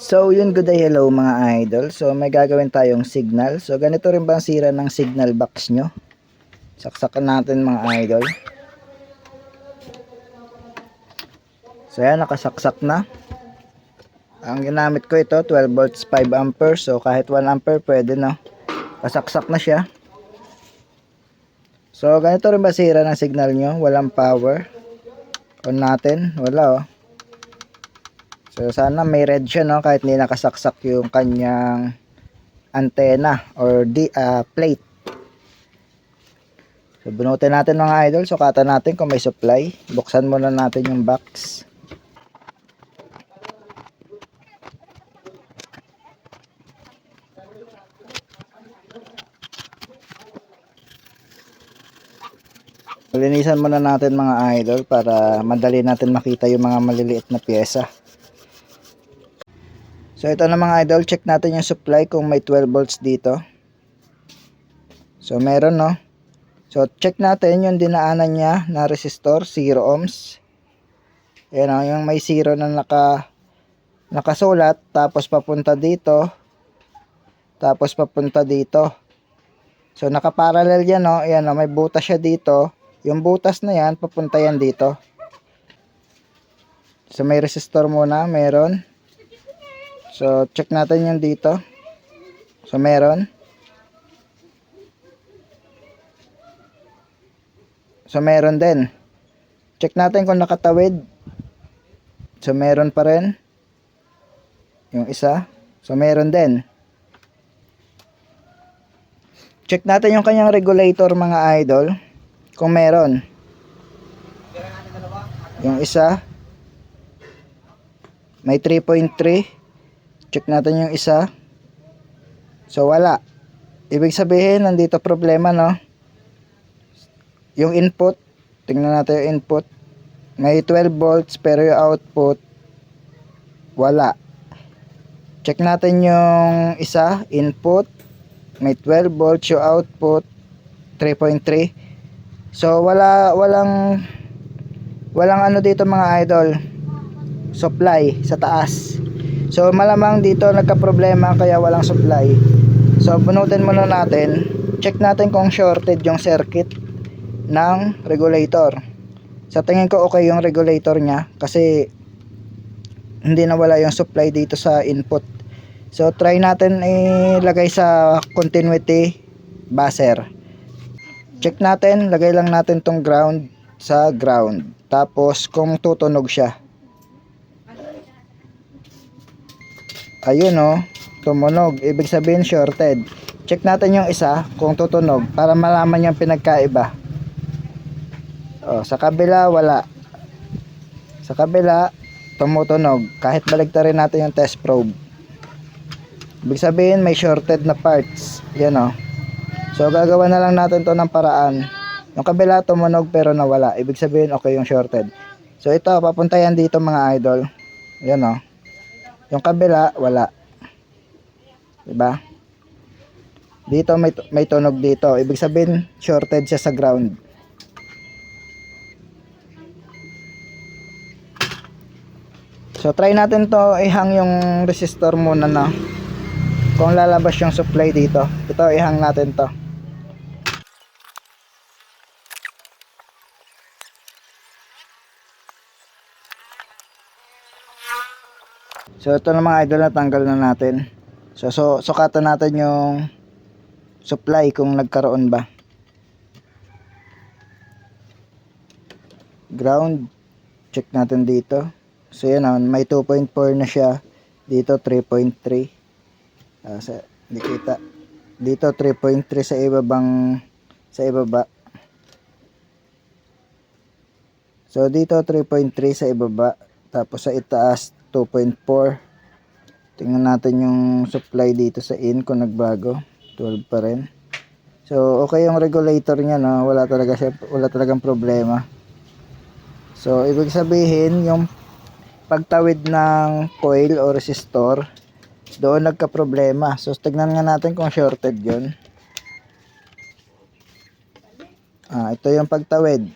So yun, good day, hello mga idol. So may gagawin tayong signal. So ganito rin ba ang sira ng signal box nyo? Saksakan natin mga idol. So yan, nakasaksak na. Ang ginamit ko ito 12 volts 5 ampere. So kahit 1 ampere pwede, no? Kasaksak na siya. So ganito rin ba sira ng signal nyo? Walang power. On natin, wala, oh. So sana may red siya, no? Kahit hindi nakasaksak yung kanyang antena or plate. So bunutin natin mga idol, sukatan natin kung may supply. Buksan muna natin yung box. Linisan muna natin mga idol para madali natin makita yung mga maliliit na pyesa. So ito na mga idol, check natin yung supply kung may 12 volts dito. So meron, no? So check natin yung dinaanan niya na resistor, 0 ohms. Ayan, o, yung may 0 na nakasulat, tapos papunta dito, tapos papunta dito. So nakaparallel yan, no? Ayan, o, may butas siya dito. Yung butas na yan, papunta yan dito. So may resistor muna, meron. So check natin yung dito. So meron. So meron din. Check natin kung nakatawid. So meron pa rin. Yung isa. So meron din. Check natin yung kanyang regulator mga idol. Kung meron. Yung isa. May 3.3. Check natin yung isa. So wala. Ibig sabihin nandito problema, no? Yung input, tingnan natin yung input. May 12 volts pero yung output wala. Check natin yung isa, input. May 12 volts yung output 3.3. So walang ano dito mga idol. Supply sa taas. So malamang dito nagka-problema kaya walang supply. So bunutin muna natin. Check natin kung shorted yung circuit ng regulator. Sa tingin ko okay yung regulator niya kasi hindi nawala yung supply dito sa input. So try natin ilagay sa continuity buzzer. Check natin, lagay lang natin tong ground sa ground. Tapos kung tutunog siya. Ayun, oh, tumunog. Ibig sabihin shorted. Check natin yung isa kung tutunog para malaman yung pinagkaiba. Oh, sa kabila wala. Sa kabila tumutunog kahit baligtarin natin yung test probe. Ibig sabihin may shorted na parts. Yan, oh. So gagawa na lang natin to ng paraan. Yung kabila tumunog pero nawala. Ibig sabihin okay yung shorted. So ito papunta yan dito mga idol. Yan, oh. Yung kabila wala. Diba? Dito may tunog dito. Ibig sabihin shorted siya sa ground. So try natin to ihang yung resistor muna na kung lalabas yung supply dito. Ito ihang natin to. So ito na mga idol, natanggal na natin. So sukatan natin yung supply kung nagkaroon ba. Ground, check natin dito. So yan, may 2.4 na siya. Dito 3.3. Hindi kita. Dito 3.3 sa ibaba. So dito 3.3 sa ibaba. Tapos sa itaas 2.4. Tingnan natin yung supply dito sa in kung nagbago. 12 pa rin. So okay yung regulator niya, no? Wala talagang problema. So ibig sabihin yung pagtawid ng coil o resistor doon nagka-problema. So tignan nga natin kung shorted yun. Ito yung pagtawid.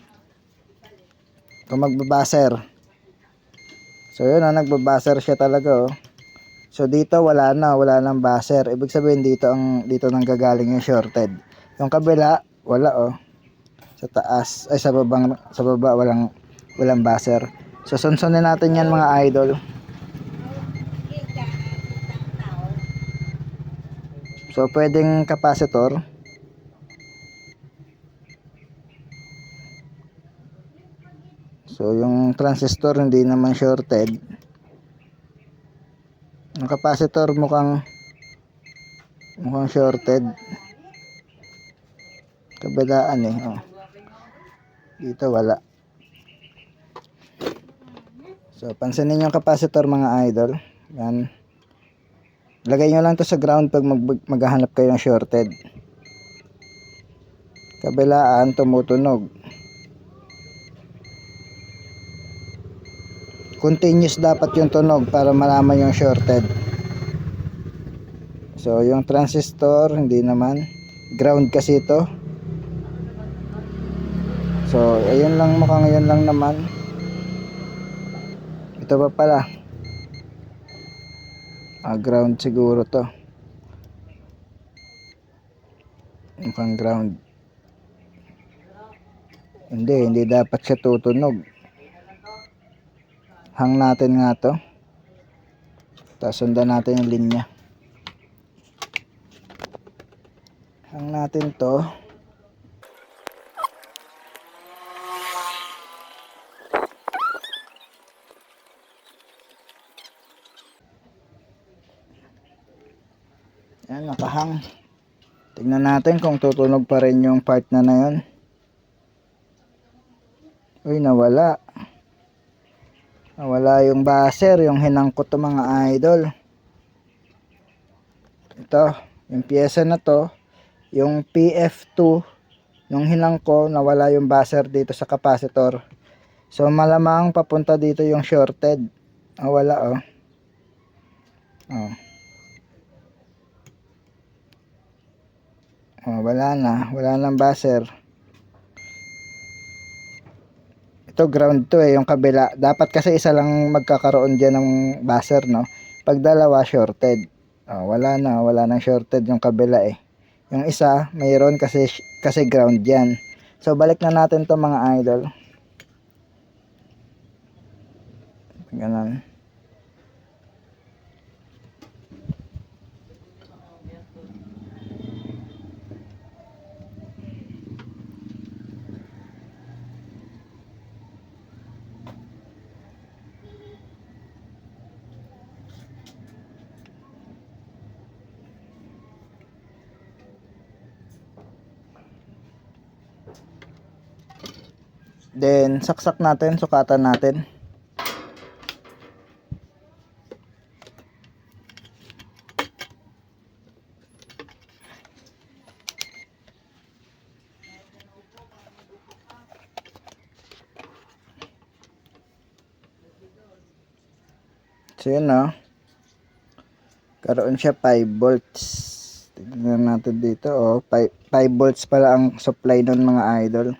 Kung magbabaser. So yun, nagbabaser siya talaga, oh. So dito wala nang buzzer. Ibig sabihin dito nang gagaling yung shorted. Yung kabila wala oh. Sa taas ay sa baba walang buzzer. So sunsunin natin yan mga idol. So pwedeng capacitor. So yung transistor hindi naman shorted. Yung capacitor mukhang shorted. Kabilaan eh. Oh. Dito wala. So pansinin yung capacitor mga idol. Yan. Lagay nyo lang to sa ground pag maghahanap kayo ng shorted. Kabilaan tumutunog. Continuous dapat yung tunog para malaman yung shorted. So yung transistor hindi naman. Ground kasi ito. So ayun lang, mukhang yun lang naman. Ito pa pala. Ground siguro to. Mukhang ground. Hindi dapat siya tutunog. Hang natin nga to. Tapos sundan natin yung linya. Hang natin to. Yan, nakahang. Tingnan natin kung tutunog pa rin yung part na yun. Uy, nawala. Nawala yung buzzer, yung hinangkot to mga idol. Ito, yung pyesa na to, yung PF2, yung hinangko, nawala yung buzzer dito sa capacitor. So malamang papunta dito yung shorted. Wala oh. Oh. Oh, wala nang buzzer. Ito ground to eh, yung kabila. Dapat kasi isa lang magkakaroon dyan ng buzzer, no? Pag dalawa, shorted. Oh, wala nang shorted yung kabila eh. Yung isa, mayroon kasi ground yan. So, balik na natin to mga idol. Ganun. Then, saksak natin, sukatan natin. So, yun no. Karoon siya 5 volts. Tignan natin dito. Oh, 5 volts pala ang supply nun mga idol.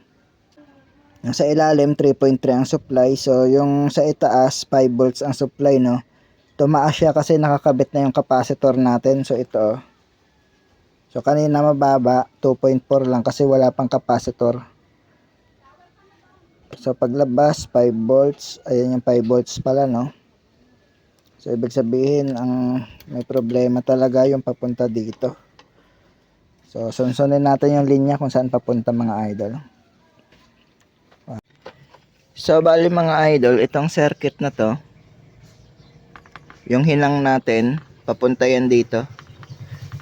Yung sa ilalim 3.3 ang supply. So yung sa itaas 5 volts ang supply no. Tumaas siya kasi nakakabit na yung capacitor natin. So ito. So kanina mababa 2.4 lang kasi wala pang capacitor. So paglabas 5 volts. Ayan yung 5 volts pala no. So ibig sabihin ang may problema talaga yung papunta dito. So sunsunin natin yung linya kung saan papunta mga idol. So bali mga idol, itong circuit na to, yung hinang natin, papunta yan dito.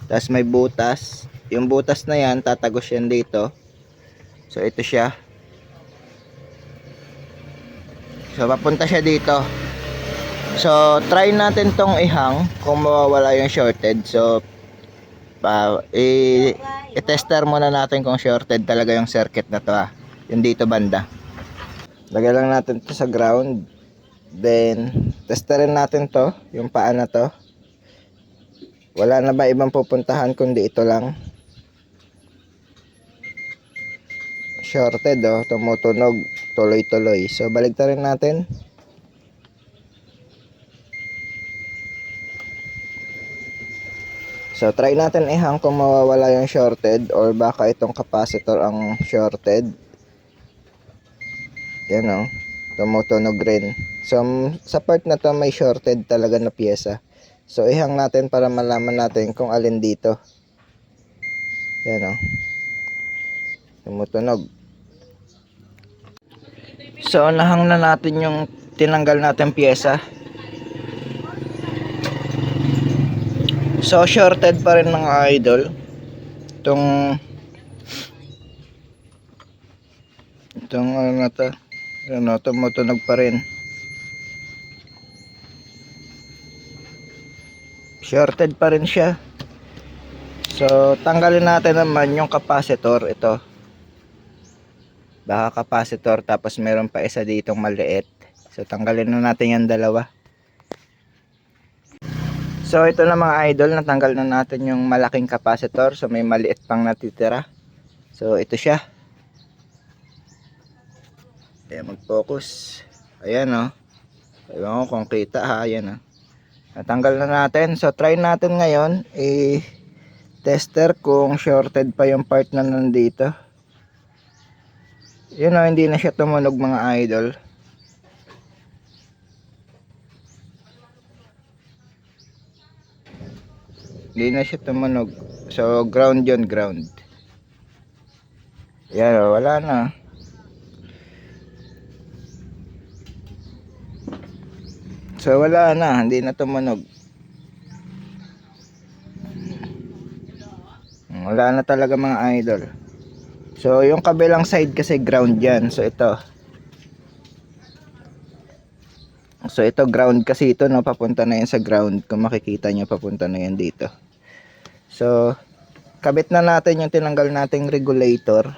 Tapos may butas. Yung butas na yan, tatagos yan dito. So ito siya. So papunta siya dito. So try natin tong ihang kung mawawala yung shorted. So i-tester muna natin kung shorted talaga yung circuit na to yung dito banda. Lagay lang natin to sa ground. Then testerin natin to, yung paa na to. Wala na ba ibang pupuntahan kundi ito lang. Shorted oh, tumutunog tuloy-tuloy. So baligtarin natin. So try natin ihang kung mawawala yung shorted or baka itong capacitor ang shorted. Yan o, tumutunog rin. So sa part na to may shorted talaga na pyesa. So ihang natin para malaman natin kung alin dito. Yan o, tumutunog. So nahang na natin yung tinanggal natin pyesa. So shorted pa rin mga idol. Itong ano na to, ano, tumutunog pa rin. Shorted pa rin siya. So tanggalin natin naman yung capacitor. Ito, baka capacitor tapos meron pa isa ditong maliit. So tanggalin na natin yung dalawa. So ito na mga idol, natanggal na natin yung malaking capacitor. So may maliit pang natitira. So ito siya. Ayan, mag-focus. Ayan o. Ewan ko kung kita ha. Ayan o. Natanggal na natin. So try natin ngayon tester kung shorted pa yung part na nandito. Yun o, hindi na siya tumunog mga idol. Hindi na siya tumunog. So ground yun, ground. Yan o, wala na. So wala na, hindi na tumunog. Wala na talaga mga idol. So yung kabilang side kasi ground yan. So ito ground kasi ito, no, papunta na yan sa ground. Kung makikita nyo, papunta na yan dito. So kabit na natin yung tinanggal nating regulator.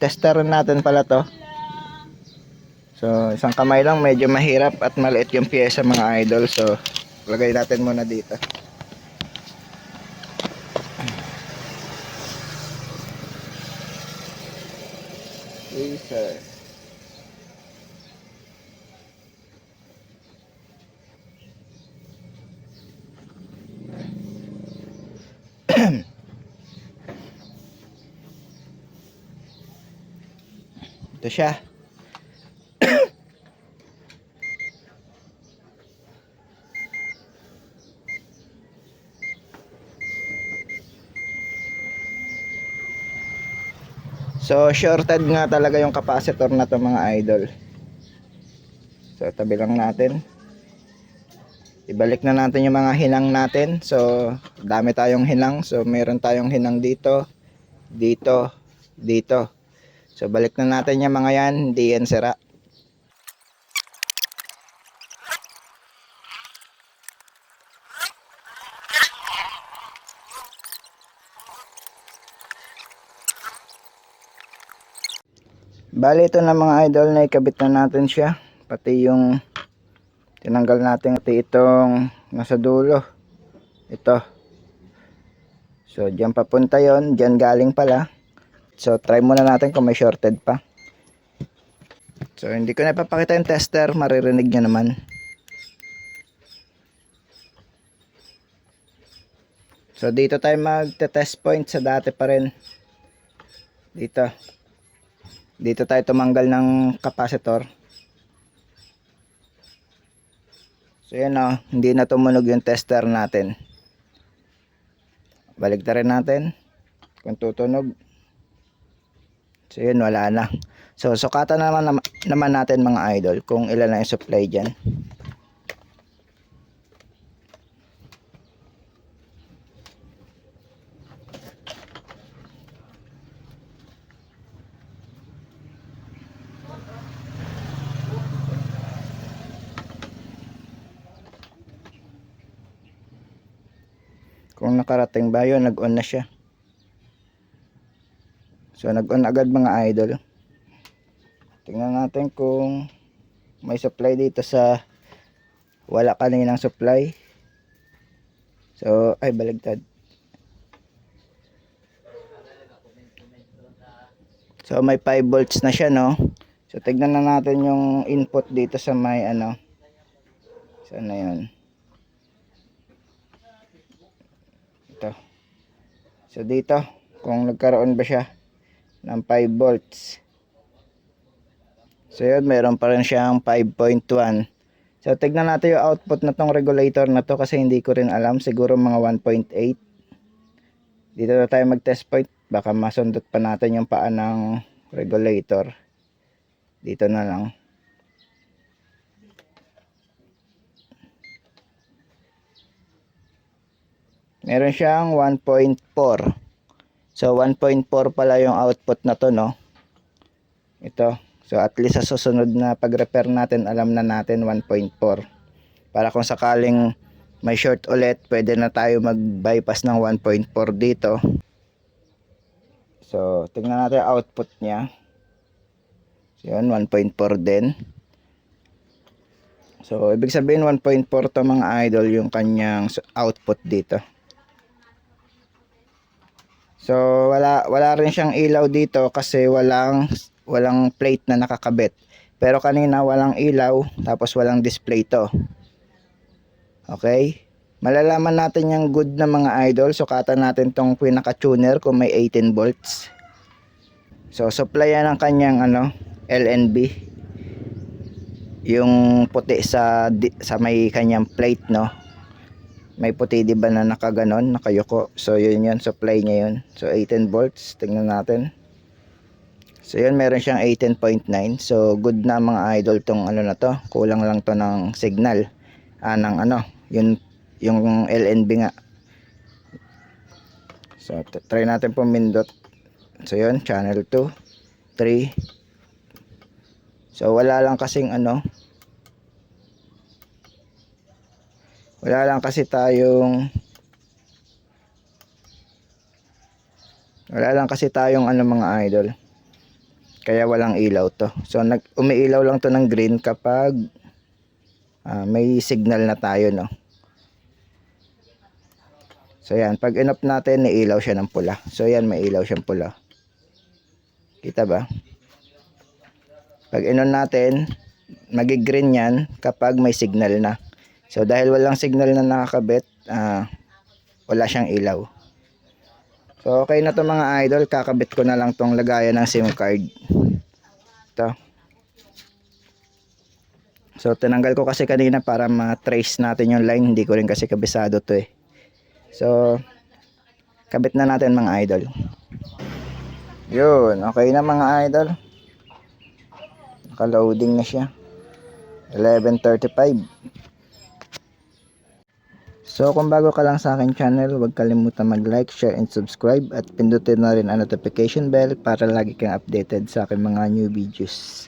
Testerin natin pala to. So isang kamay lang, medyo mahirap at maliit yung pyesa mga idol. So lagay natin muna dito. Laser. Ito siya. So shorted nga talaga yung capacitor na to mga idol. So tabi lang natin. Ibalik na natin yung mga hinang natin. So dami tayong hinang. So meron tayong hinang dito, dito, dito. So balik na natin yung mga yan. Hindi yan sira. Bali ito na mga idol, na ikabit na natin siya. Pati yung tinanggal natin itong nasa dulo. Ito. So dyan papunta yon, dyan galing pala. So try muna natin kung may shorted pa. So hindi ko na ipapakita yung tester, maririnig nyo naman. So dito tayo magte-test point sa dati pa rin. Dito tayo tumanggal ng capacitor. So yan o, hindi na tumunog yung tester natin. Balik na rin natin kung tutunog. So yun, wala na. So sukatan naman natin mga idol kung ilan na yung supply dyan. Kung nakarating ba yun, nag-on na siya. So nag-on agad mga idol. Tingnan natin kung may supply dito sa wala kaninang supply. So ay baligtad. So may 5 volts na siya, no. So tignan na natin yung input dito sa may ano. Saan na yun? ito. So dito, kung nagkaroon ba siya ng 5 volts. So yun, meron pa rin siyang 5.1. So tignan natin yung output na tong regulator na to kasi hindi ko rin alam. Siguro mga 1.8. Dito na tayo mag test point. Baka masundot pa natin yung paa ng regulator. Dito na lang. Meron siyang 1.4. So 1.4 pala yung output na to, no? Ito. So at least sa susunod na pag-repair natin, alam na natin 1.4. Para kung sakaling may short ulit, pwede na tayo mag-bypass ng 1.4 dito. So tingnan natin yung output niya. So yun, 1.4 din. So ibig sabihin 1.4 to mga idol yung kanyang output dito. So wala rin siyang ilaw dito kasi walang plate na nakakabit. Pero kanina walang ilaw tapos walang display to. Okay? Malalaman natin yung good na mga idol. Sukatan natin tong pinaka-tuner kung may 18 volts. So supply yan ng kanyang LNB. Yung puti sa may kanyang plate, no? May puti, di ba, na nakaganon, nakayuko. So yun supply niya yun. So 18 volts, tingnan natin. So yun, meron siyang 18.9. So good na mga idol tong na to. Kulang lang to ng signal. Ng yung LNB nga. So try natin pumindot. So yun, channel 2, 3. So wala lang kasing wala lang kasi tayong mga idol, kaya walang ilaw to. So umiilaw lang to ng green kapag may signal na tayo, no? So yan, pag in-off natin, iilaw siya ng pula. So yan, may ilaw siyang pula, kita ba? Pag in-on natin, magi-green yan kapag may signal na. So dahil walang signal na nakakabit, wala siyang ilaw. So okay na to mga idol. Kakabit ko na lang tong lagayan ng SIM card. Ito. So tinanggal ko kasi kanina para ma-trace natin yung line. Hindi ko rin kasi kabisado to eh. So kabit na natin mga idol. Yun, okay na mga idol. Naka-loading na siya. 11:35. So kung bago ka lang sa akin channel, huwag kalimutan mag-like, share, and subscribe. At pindutin na rin ang notification bell para lagi kang updated sa aking mga new videos.